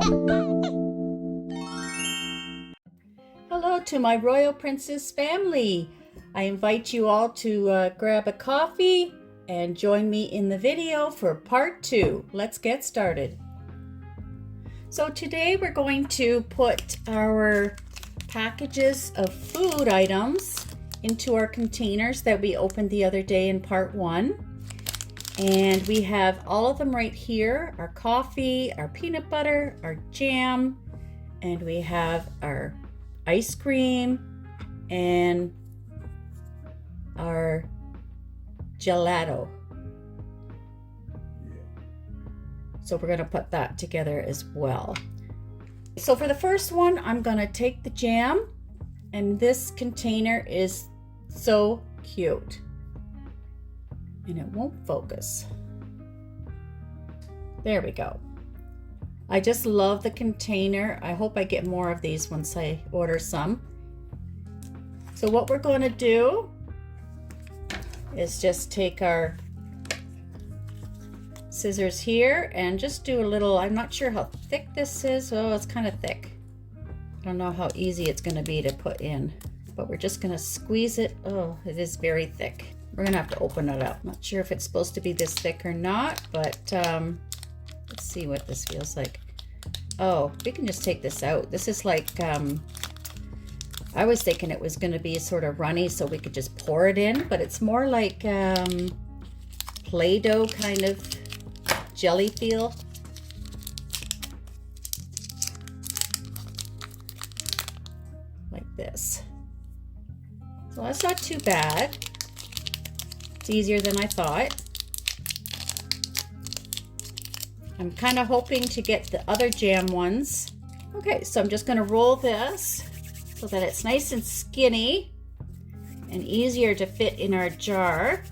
Hello to my Royal Princess family. I invite you all to grab a coffee and join me in the video for part 2. Let's get started. So today we're going to put our packages of food items into our containers that we opened the other day in part 1. And we have all of them right here, our coffee, our peanut butter, our jam, and we have our ice cream and our gelato. So we're going to put that together as well. So for the first one, I'm going to take the jam, and this container is so cute. And it won't focus. There we go. I just love the container. I hope I get more of these once I order some. So what we're going to do is just take our scissors here and just do a little, I'm not sure how thick this is. Oh, it's kind of thick. I don't know how easy it's going to be to put in, but we're just going to squeeze it. Oh, it is very thick. We're going to have to open it up. Not sure if it's supposed to be this thick or not, but let's see what this feels like. Oh, we can just take this out. This is like, I was thinking it was going to be sort of runny so we could just pour it in, but it's more like Play-Doh kind of jelly feel. Like this. So that's not too bad. It's easier than I thought. I'm kind of hoping to get the other jam ones. Okay, so I'm just going to roll this so that it's nice and skinny and easier to fit in our jar.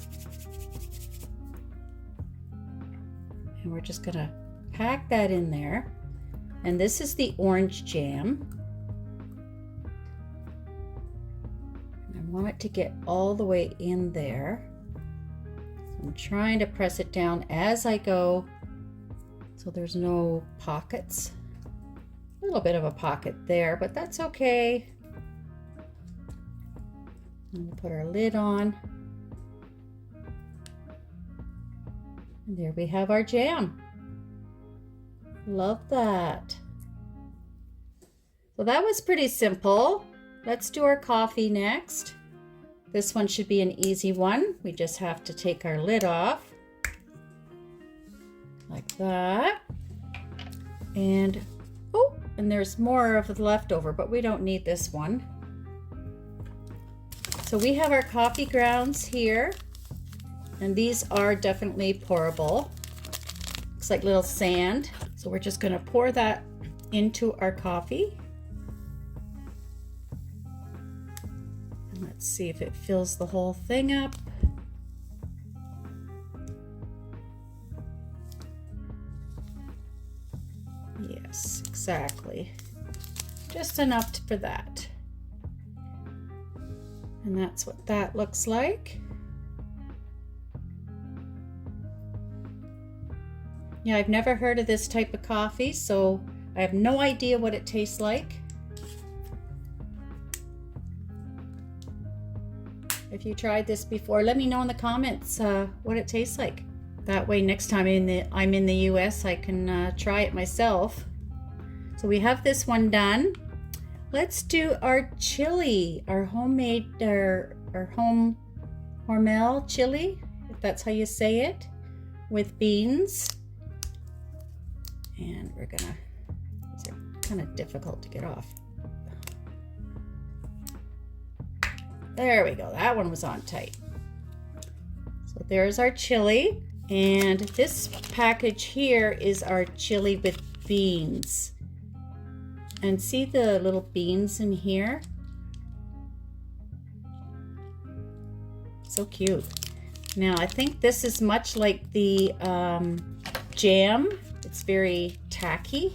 And we're just going to pack that in there. And this is the orange jam. And I want it to get all the way in there. So I'm trying to press it down as I go, so there's no pockets. A little bit of a pocket there, but that's okay. And we'll put our lid on. And there we have our jam. Love that. So that was pretty simple. Let's do our coffee next. This one should be an easy one. We just have to take our lid off. Like that. And oh, and there's more of the leftover, but we don't need this one. So we have our coffee grounds here, and these are definitely pourable. Looks like little sand. So we're just going to pour that into our coffee. And let's see if it fills the whole thing up. Yes, exactly. Just enough for that. And that's what that looks like. Yeah, I've never heard of this type of coffee, so I have no idea what it tastes like. If you tried this before, let me know in the comments what it tastes like. That way next time I'm in the US, I can try it myself. So we have this one done. Let's do our chili, our homemade, our home Hormel chili, if that's how you say it, with beans. And we're gonna, these are kind of difficult to get off. There we go, that one was on tight. So there's our chili. And this package here is our chili with beans. And see the little beans in here? So cute. Now I think this is much like the jam. It's very tacky.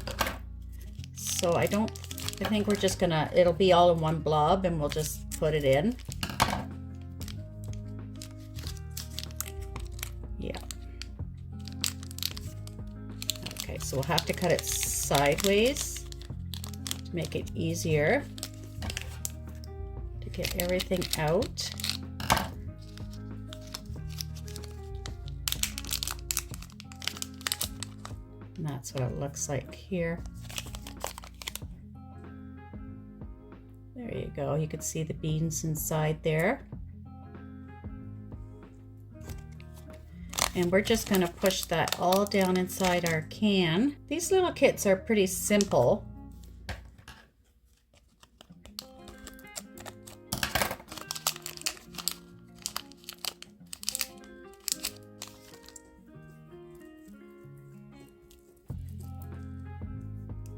So I think we're just gonna, it'll be all in one blob and we'll just put it in. Yeah. Okay, so we'll have to cut it sideways to make it easier to get everything out. And that's what it looks like here. There you go. You can see the beans inside there. And we're just going to push that all down inside our can. These little kits are pretty simple.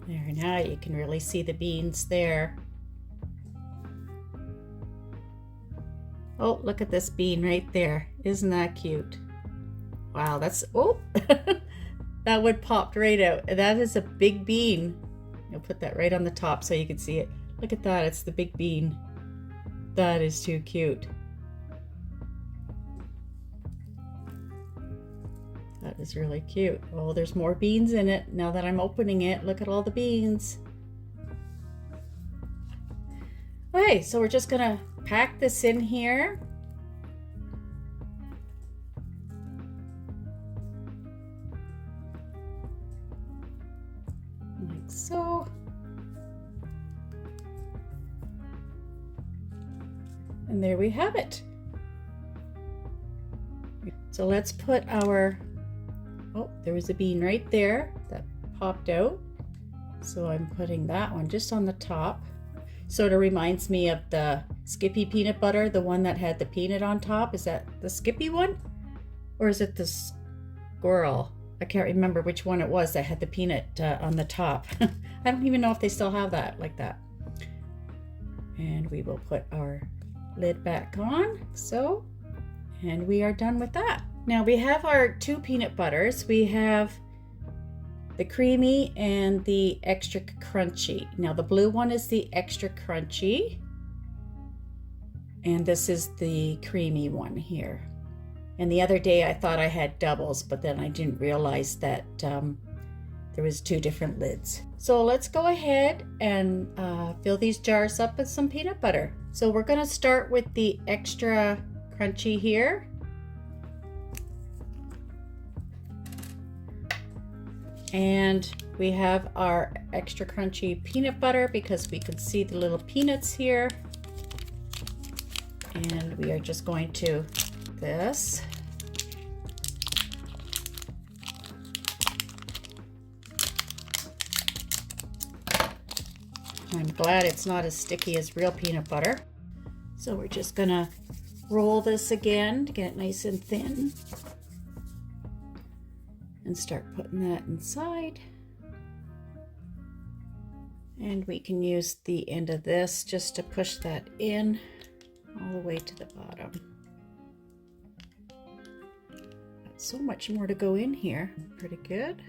There, now you can really see the beans there. Oh, look at this bean right there. Isn't that cute? Wow, that's, oh, that would popped right out. That is a big bean. I'll put that right on the top so you can see it. Look at that, it's the big bean. That is too cute. That is really cute. Oh, there's more beans in it. Now that I'm opening it, look at all the beans. Okay, so we're just gonna pack this in here. Like so. And there we have it. So let's put our, oh, there was a bean right there that popped out. So I'm putting that one just on the top. Sort of reminds me of the Skippy peanut butter, the one that had the peanut on top. Is that the Skippy one? Or is it the squirrel? I can't remember which one it was that had the peanut on the top. I don't even know if they still have that like that. And we will put our lid back on, so, and we are done with that. Now we have our two peanut butters. We have the creamy and the extra crunchy. Now the blue one is the extra crunchy, and this is the creamy one here. And the other day I thought I had doubles, but then I didn't realize that there was two different lids. So let's go ahead and fill these jars up with some peanut butter. So we're gonna start with the extra crunchy here. And we have our extra crunchy peanut butter because we can see the little peanuts here. And we are just going to this. I'm glad it's not as sticky as real peanut butter. So we're just gonna roll this again to get it nice and thin. And start putting that inside. And we can use the end of this just to push that in all the way to the bottom. Got so much more to go in here. Pretty good.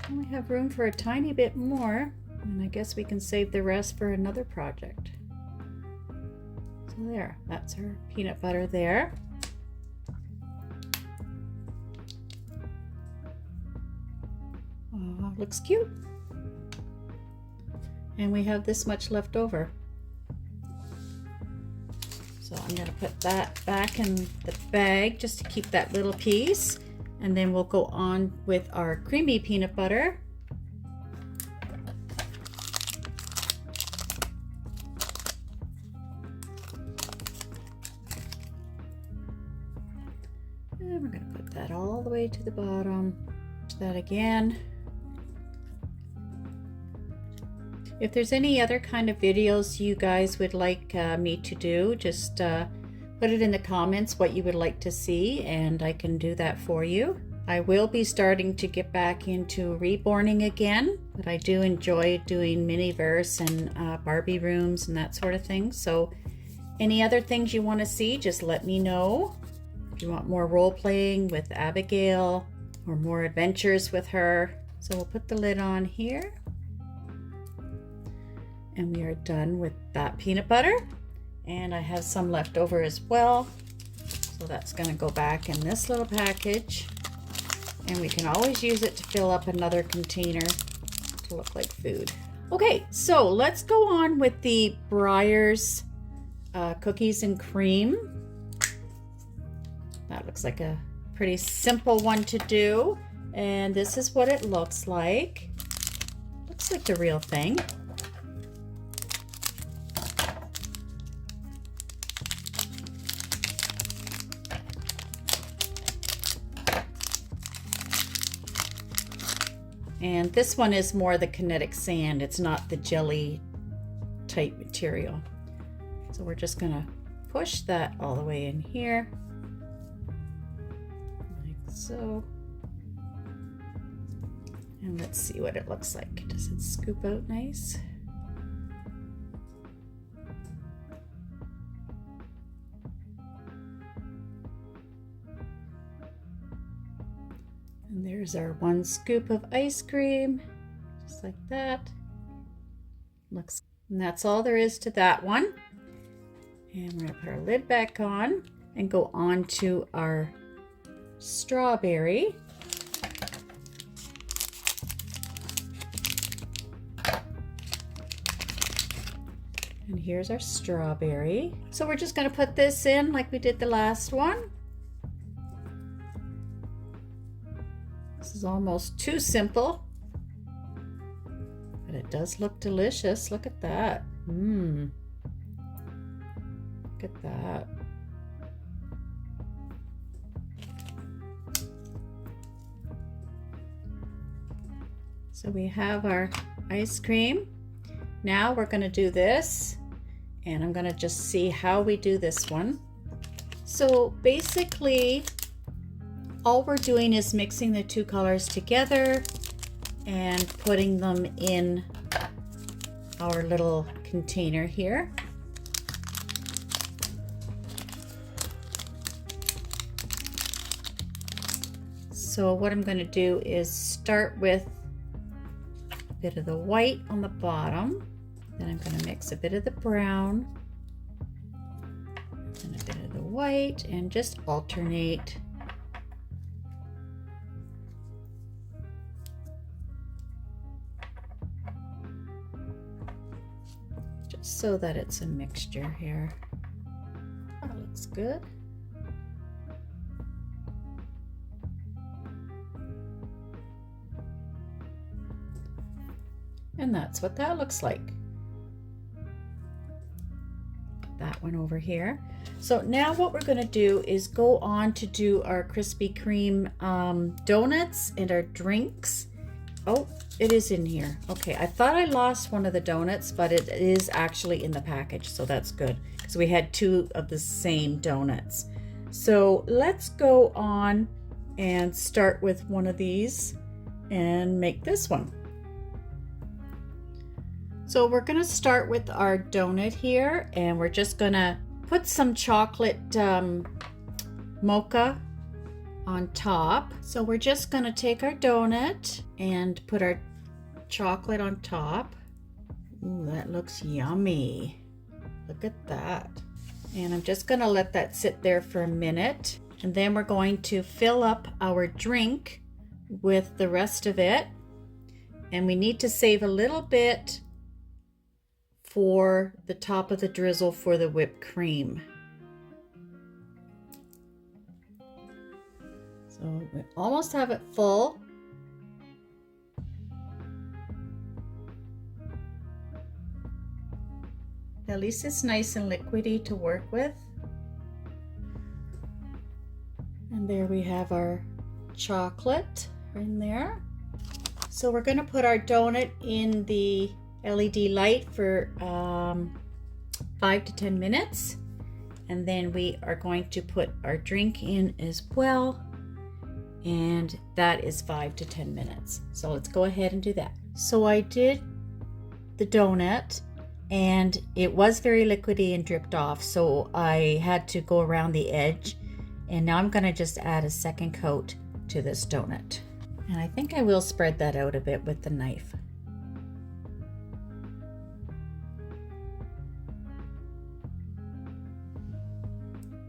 Only have room for a tiny bit more, and I guess we can save the rest for another project. So there, that's our peanut butter there. Oh, looks cute. And we have this much left over. So I'm going to put that back in the bag just to keep that little piece. And then we'll go on with our creamy peanut butter. And we're going to put that all the way to the bottom. Do that again. If there's any other kind of videos you guys would like me to do, just put it in the comments what you would like to see, and I can do that for you. I will be starting to get back into reborning again, but I do enjoy doing Miniverse and Barbie rooms and that sort of thing. So any other things you want to see, just let me know. If you want more role playing with Abigail or more adventures with her. So we'll put the lid on here. And we are done with that peanut butter. And I have some left over as well. So that's going to go back in this little package. And we can always use it to fill up another container to look like food. Okay, so let's go on with the Breyers cookies and cream. That looks like a pretty simple one to do. And this is what it looks like. Looks like the real thing. And this one is more the kinetic sand. It's not the jelly type material. So we're just gonna push that all the way in here, like so. And let's see what it looks like. Does it scoop out nice? And there's our 1 scoop of ice cream, just like that. Looks, and that's all there is to that one. And we're gonna put our lid back on and go on to our strawberry. And here's our strawberry. So we're just gonna put this in like we did the last one. This is almost too simple, but it does look delicious. Look at that. Look at that. So we have our ice cream. Now we're going to do this, and I'm going to just see how we do this one. So basically, all we're doing is mixing the 2 colors together and putting them in our little container here. So what I'm going to do is start with a bit of the white on the bottom. Then I'm going to mix a bit of the brown and a bit of the white and just alternate. Just so that it's a mixture here. That looks good. And that's what that looks like. That one over here. So now what we're going to do is go on to do our Krispy Kreme donuts and our drinks. Oh, it is in here. Okay, I thought I lost one of the donuts, but it is actually in the package, so that's good. So we had 2 of the same donuts. So let's go on and start with one of these and make this one. So we're going to start with our donut here, and we're just going to put some chocolate mocha on top. So we're just going to take our donut and put our chocolate on top. Ooh, that looks yummy. Look at that. And I'm just going to let that sit there for a minute. And then we're going to fill up our drink with the rest of it. And we need to save a little bit for the top of the drizzle for the whipped cream. So we almost have it full. At least it's nice and liquidy to work with. And there we have our chocolate in there. So we're going to put our donut in the LED light for 5 to 10 minutes. And then we are going to put our drink in as well. And that is 5 to 10 minutes. So let's go ahead and do that. So I did the donut and it was very liquidy and dripped off. So I had to go around the edge. And now I'm gonna just add a second coat to this donut. And I think I will spread that out a bit with the knife.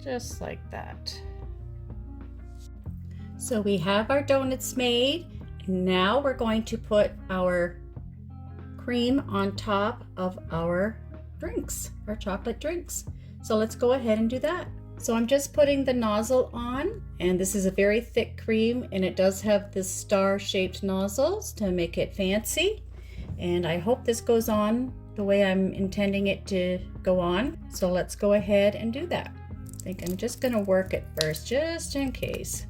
Just like that. So we have our donuts made. Now we're going to put our cream on top of our drinks, our chocolate drinks. So let's go ahead and do that. So I'm just putting the nozzle on, and this is a very thick cream, and it does have this star-shaped nozzles to make it fancy. And I hope this goes on the way I'm intending it to go on. So let's go ahead and do that. I think I'm just gonna work it first, just in case.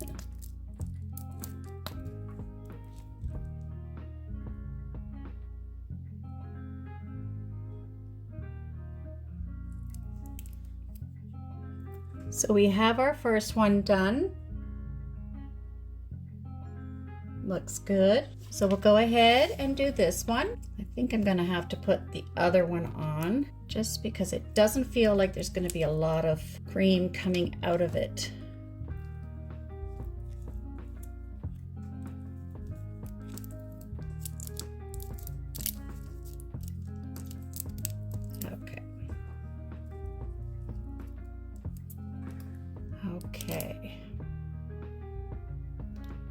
So we have our first one done. Looks good. So we'll go ahead and do this one. I think I'm gonna have to put the other one on just because it doesn't feel like there's gonna be a lot of cream coming out of it. Okay.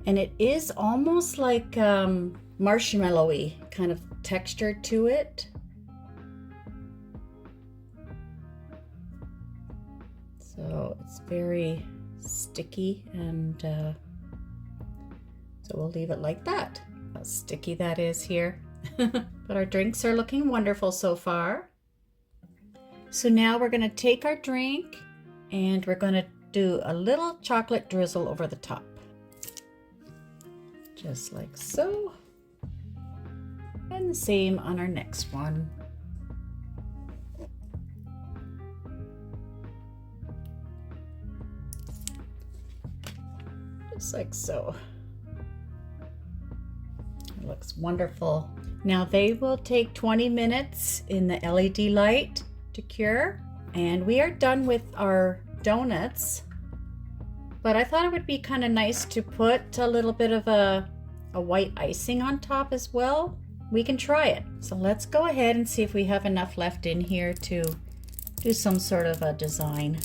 And it is almost like marshmallowy kind of texture to it. So it's very sticky, and so we'll leave it like that. How sticky that is here. But our drinks are looking wonderful so far. So now we're going to take our drink and we're going to do a little chocolate drizzle over the top. Just like so. And the same on our next one. Just like so. It looks wonderful. Now they will take 20 minutes in the LED light to cure. And we are done with our donuts. But I thought it would be kind of nice to put a little bit of a white icing on top as well. We can try it. So let's go ahead and see if we have enough left in here to do some sort of a design.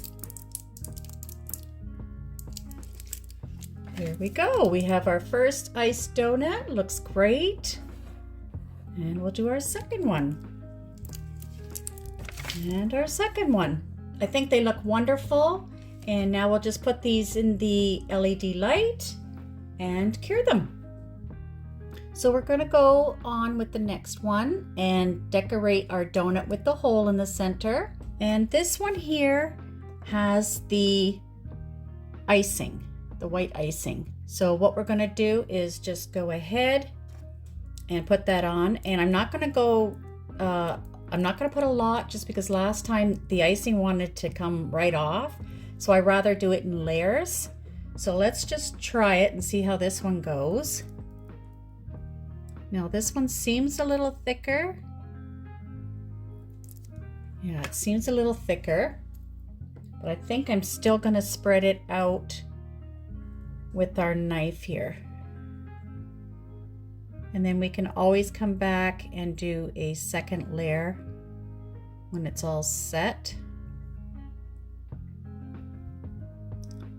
Here we go. We have our first iced donut. Looks great. And we'll do our second one. And our second one. I think they look wonderful. And now we'll just put these in the LED light and cure them. So we're going to go on with the next one and decorate our donut with the hole in the center. And this one here has the icing, the white icing. So what we're going to do is just go ahead and put that on. And I'm not going to go, I'm not going to put a lot just because last time the icing wanted to come right off. So I rather do it in layers. So let's just try it and see how this one goes. Now this one seems a little thicker. Yeah, it seems a little thicker, but I think I'm still gonna spread it out with our knife here. And then we can always come back and do a second layer when it's all set.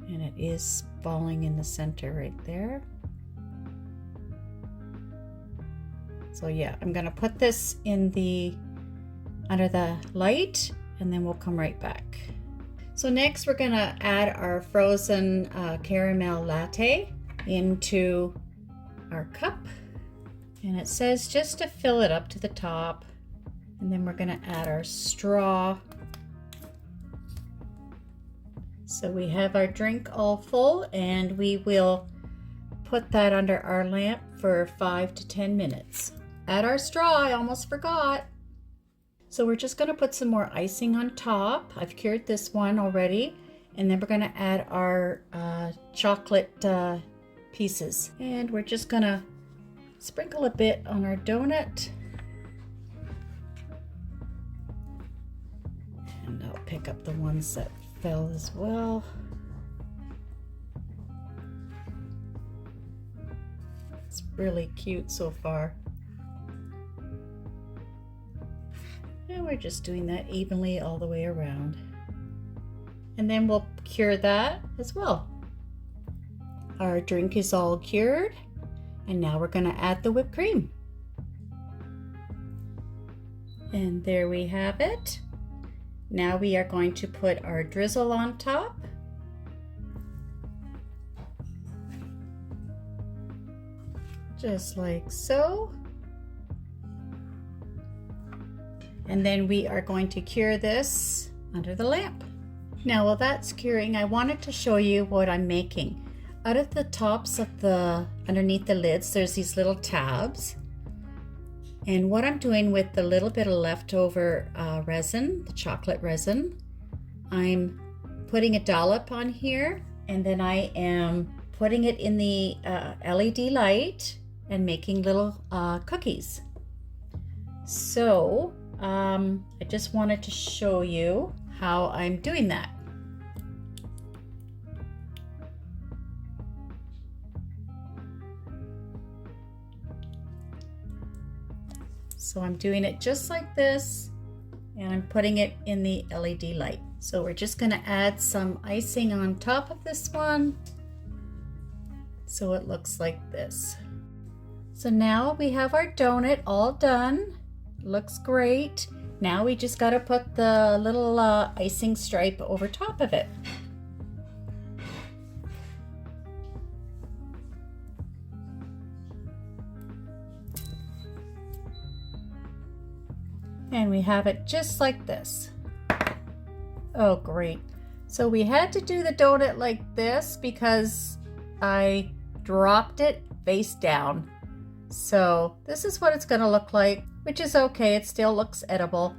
And it is falling in the center right there. So yeah, I'm gonna put this in under the light, and then we'll come right back. So next we're gonna add our frozen caramel latte into our cup. And it says just to fill it up to the top. And then we're gonna add our straw. So we have our drink all full, and we will put that under our lamp for 5 to 10 minutes. Add our straw, I almost forgot. So we're just gonna put some more icing on top. I've cured this one already. And then we're gonna add our chocolate pieces. And we're just gonna sprinkle a bit on our donut. And I'll pick up the ones that fell as well. It's really cute so far. And we're just doing that evenly all the way around. And then we'll cure that as well. our drink is all cured, and now we're going to add the whipped cream. And there we have it. Now we are going to put our drizzle on top. Just like so. And then we are going to cure this under the lamp. Now while that's curing, I wanted to show you what I'm making. Out of the tops of underneath the lids, there's these little tabs. And what I'm doing with the little bit of leftover resin, the chocolate resin, I'm putting a dollop on here, and then I am putting it in the LED light and making little cookies. So I just wanted to show you how I'm doing that. So I'm doing it just like this, and I'm putting it in the LED light. So we're just going to add some icing on top of this one, so it looks like this. So now we have our donut all done. Looks great. Now we just got to put the little icing stripe over top of it. And we have it just like this. Oh, great. So we had to do the donut like this because I dropped it face down. So this is what it's going to look like, which is okay. It still looks edible.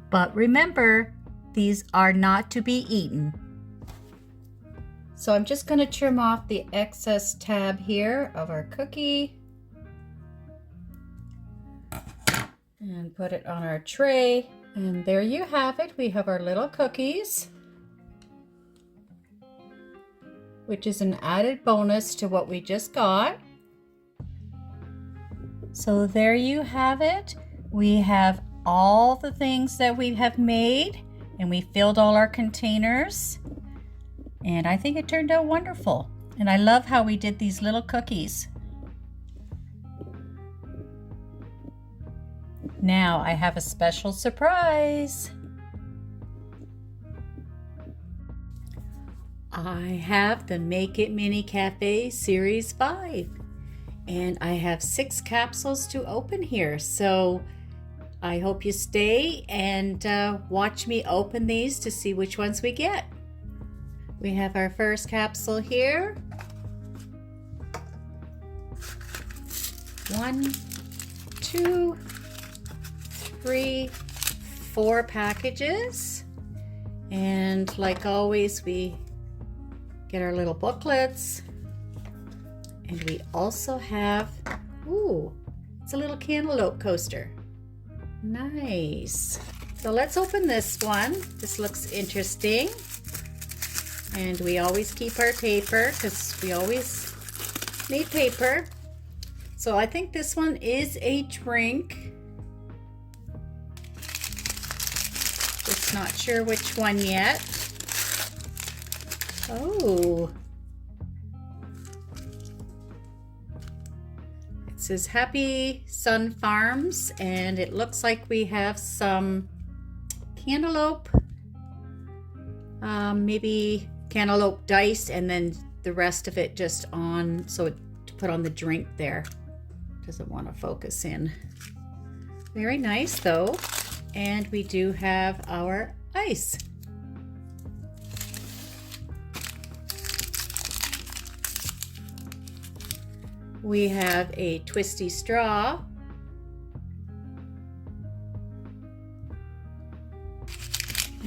But remember, these are not to be eaten. So I'm just going to trim off the excess tab here of our cookie and put it on our tray. And there you have it. We have our little cookies, which is an added bonus to what we just got. So there you have it. We have all the things that we have made, and we filled all our containers, and I think it turned out wonderful. And I love how we did these little cookies. Now I have a special surprise. I have the Make It Mini Cafe Series 5, and I have 6 capsules to open here. So I hope you stay and watch me open these to see which ones we get. We have our first capsule here. 1, 2, 3, 4 packages. And like always, we get our little booklets. And we also have, ooh, it's a little cantaloupe coaster. Nice. So let's open this one. This looks interesting. And we always keep our paper because we always need paper. So I think this one is a drink. Just not sure which one yet. Oh. It says Happy Sun Farms, and it looks like we have some cantaloupe, maybe cantaloupe diced, and then the rest of it just on, so to put on the drink there. Doesn't want to focus in. Very nice though. And we do have our ice. We have a twisty straw.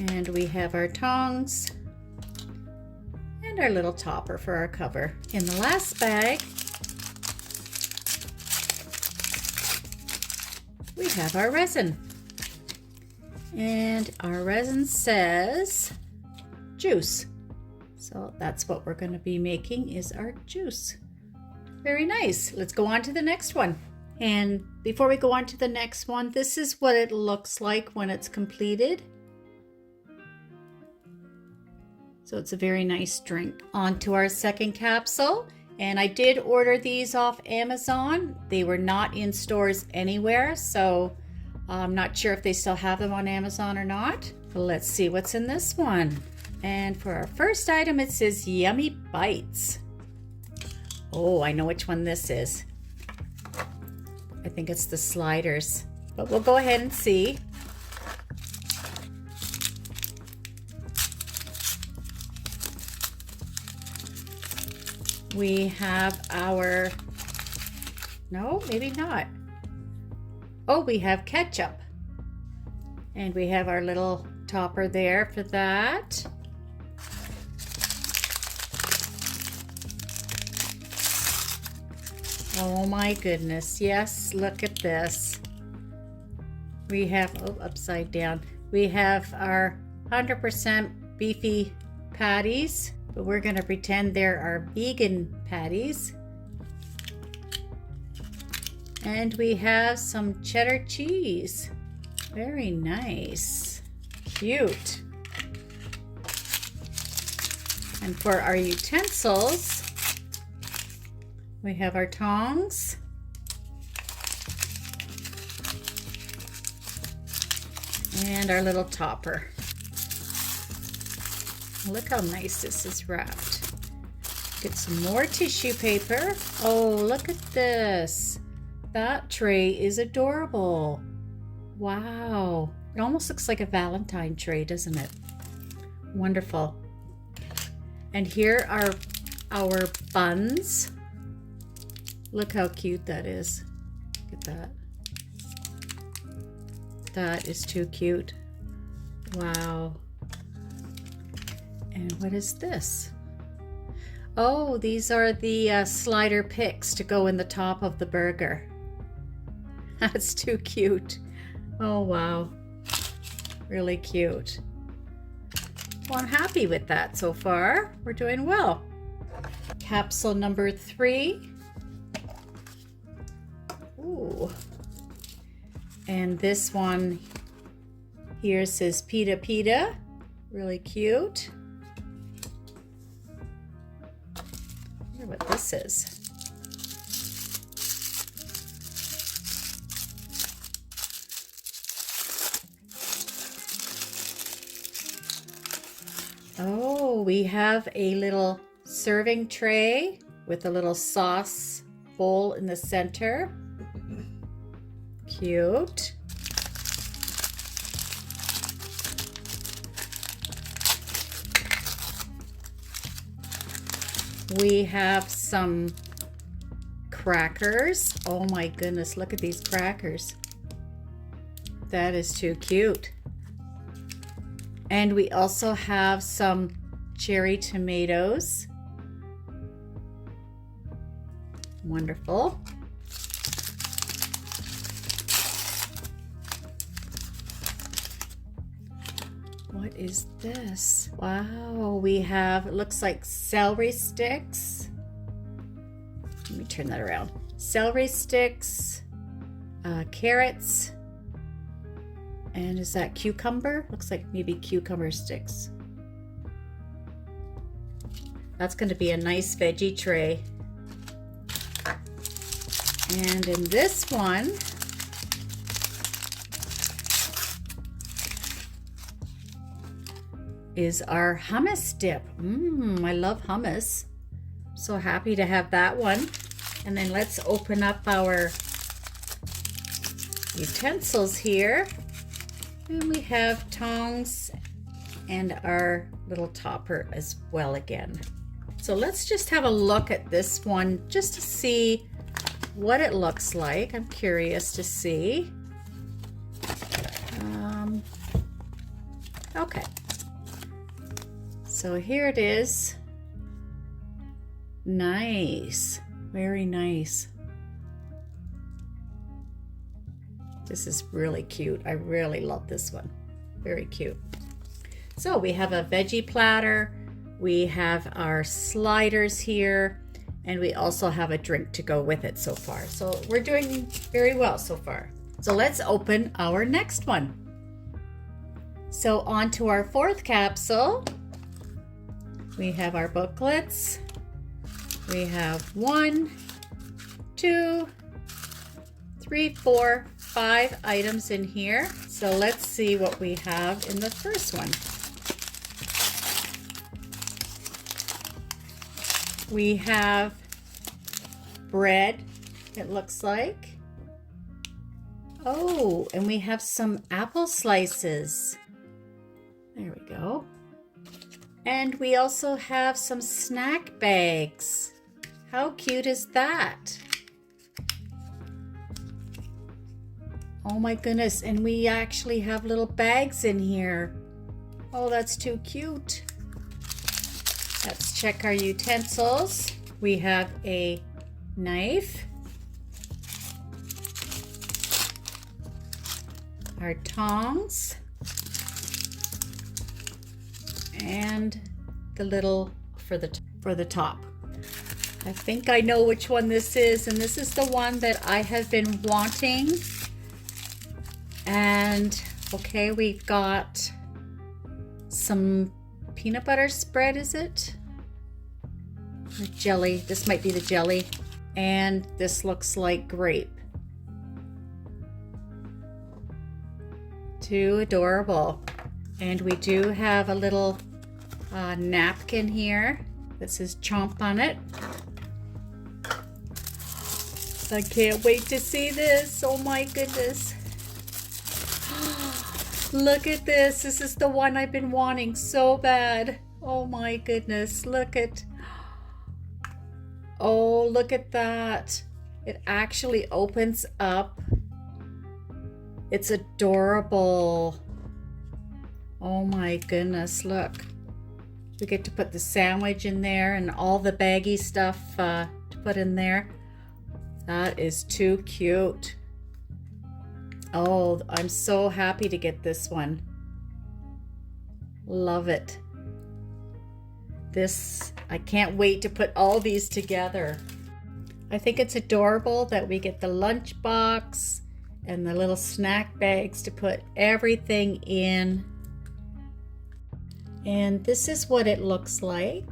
And we have our tongs. And our little topper for our cover. In the last bag, we have our resin. And our resin says juice. So that's what we're going to be making, is our juice. Very nice. Let's go on to the next one. And before we go on to the next one, this is what it looks like when it's completed. So it's a very nice drink. On to our second capsule. And I did order these off Amazon. They were not in stores anywhere, so I'm not sure if they still have them on Amazon or not. But let's see what's in this one. And for our first item, it says Yummy Bites. Oh, I know which one this is. I think it's the sliders, but we'll go ahead and see. We have our, no, maybe not. Oh, we have ketchup. And we have our little topper there for that. Oh my goodness, yes, look at this. We have, oh, upside down. We have our 100% beefy patties, but we're gonna pretend they're our vegan patties. And we have some cheddar cheese. Very nice, cute. And for our utensils, we have our tongs. And our little topper. Look how nice this is wrapped. Get some more tissue paper. Oh, look at this. That tray is adorable. Wow. It almost looks like a Valentine tray, doesn't it? Wonderful. And here are our buns. Look how cute that is. Look at that. That is too cute. Wow. And what is this? Oh, these are the slider picks to go in the top of the burger. That's too cute. Oh, wow. Really cute. Well, I'm happy with that so far. We're doing well. Capsule number 3. Ooh. And this one here says Pita Pita. Really cute. I wonder what this is. Oh, we have a little serving tray with a little sauce bowl in the center. Cute. We have some crackers. Oh my goodness, look at these crackers. That is too cute. And we also have some cherry tomatoes. Wonderful. What is this? Wow, we have, it looks like celery sticks. Let me turn that around. Celery sticks, carrots, and is that cucumber? Looks like maybe cucumber sticks. That's going to be a nice veggie tray. And in this one, is our hummus dip. I love hummus. So happy to have that one. And then let's open up our utensils here. And we have tongs and our little topper as well again. So let's just have a look at this one just to see what it looks like. I'm curious to see. Okay. So here it is. Nice. Very nice. This is really cute. I really love this one. Very cute. So we have a veggie platter. We have our sliders here. And we also have a drink to go with it so far. So we're doing very well so far. So let's open our next one. So on to our fourth capsule. We have our booklets. We have 1, 2, 3, 4, 5 items in here. So let's see what we have in the first one. We have bread, it looks like. Oh, and we have some apple slices. There we go. And we also have some snack bags. How cute is that? Oh my goodness, and we actually have little bags in here. Oh, that's too cute. Let's check our utensils. We have a knife, our tongs, and the little for the top. I think I know which one this is, and this is the one that I have been wanting. And okay, we've got some peanut butter spread, is it? Or jelly. This might be the jelly. And this looks like grape. Too adorable. And we do have a little napkin here that says chomp on it. I can't wait to see this. Oh my goodness. Look at this. This is the one I've been wanting so bad. Oh my goodness. Look at. Oh, look at that. It actually opens up. It's adorable. Oh my goodness. Look. We get to put the sandwich in there and all the baggy stuff to put in there. That is too cute. Oh, I'm so happy to get this one. Love it. This, I can't wait to put all these together. I think it's adorable that we get the lunch box and the little snack bags to put everything in. And this is what it looks like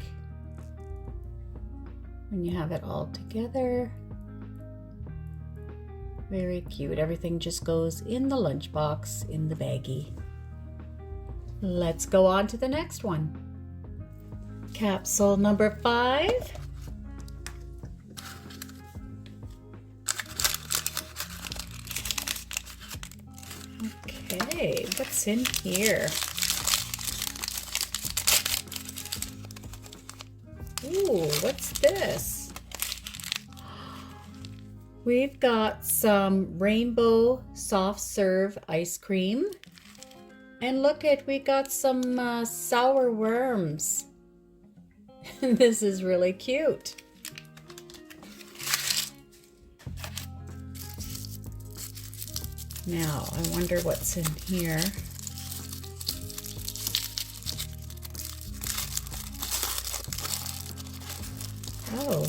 when you have it all together. Very cute. Everything just goes in the lunchbox, in the baggie. Let's go on to the next one. Capsule number 5. Okay, what's in here? Ooh, what's this? We've got some rainbow soft serve ice cream. And look at, we got some sour worms. This is really cute. Now, I wonder what's in here. Oh.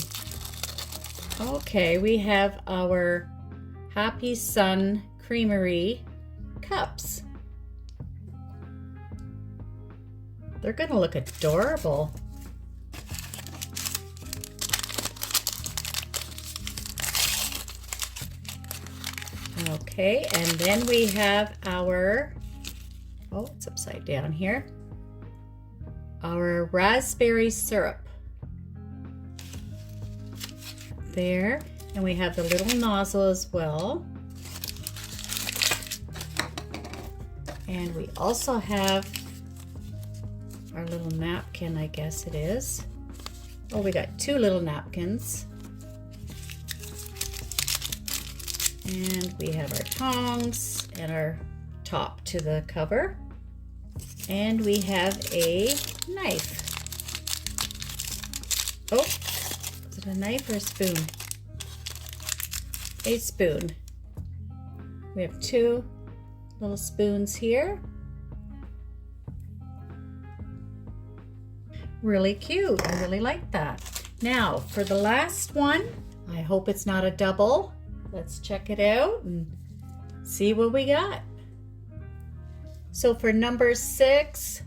Okay, we have our Happy Sun Creamery cups. They're gonna look adorable. Okay, and then we have our, oh, it's upside down here, our raspberry syrup. There, and we have the little nozzle as well. And we also have our little napkin, I guess it is. Oh, we got 2 little napkins. And we have our tongs and our top to the cover. And we have a knife. Oh, is it a knife or a spoon? A spoon. We have 2 little spoons here. Really cute. I really like that. Now, for the last one, I hope it's not a double. Let's check it out and see what we got. So for number 6,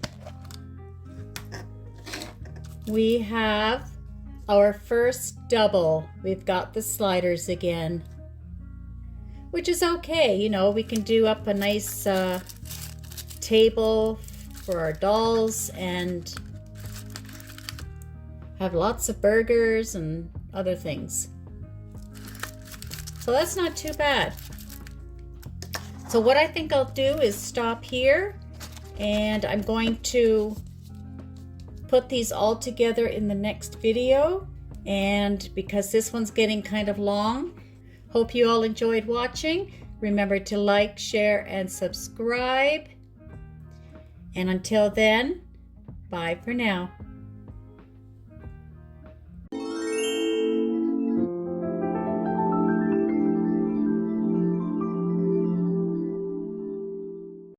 we have our first double. We've got the sliders again, which is okay. You know, we can do up a nice table for our dolls and have lots of burgers and other things. So that's not too bad. So what I think I'll do is stop here, and I'm going to put these all together in the next video. And because this one's getting kind of long, hope you all enjoyed watching. Remember to like, share, and subscribe. And until then, bye for now.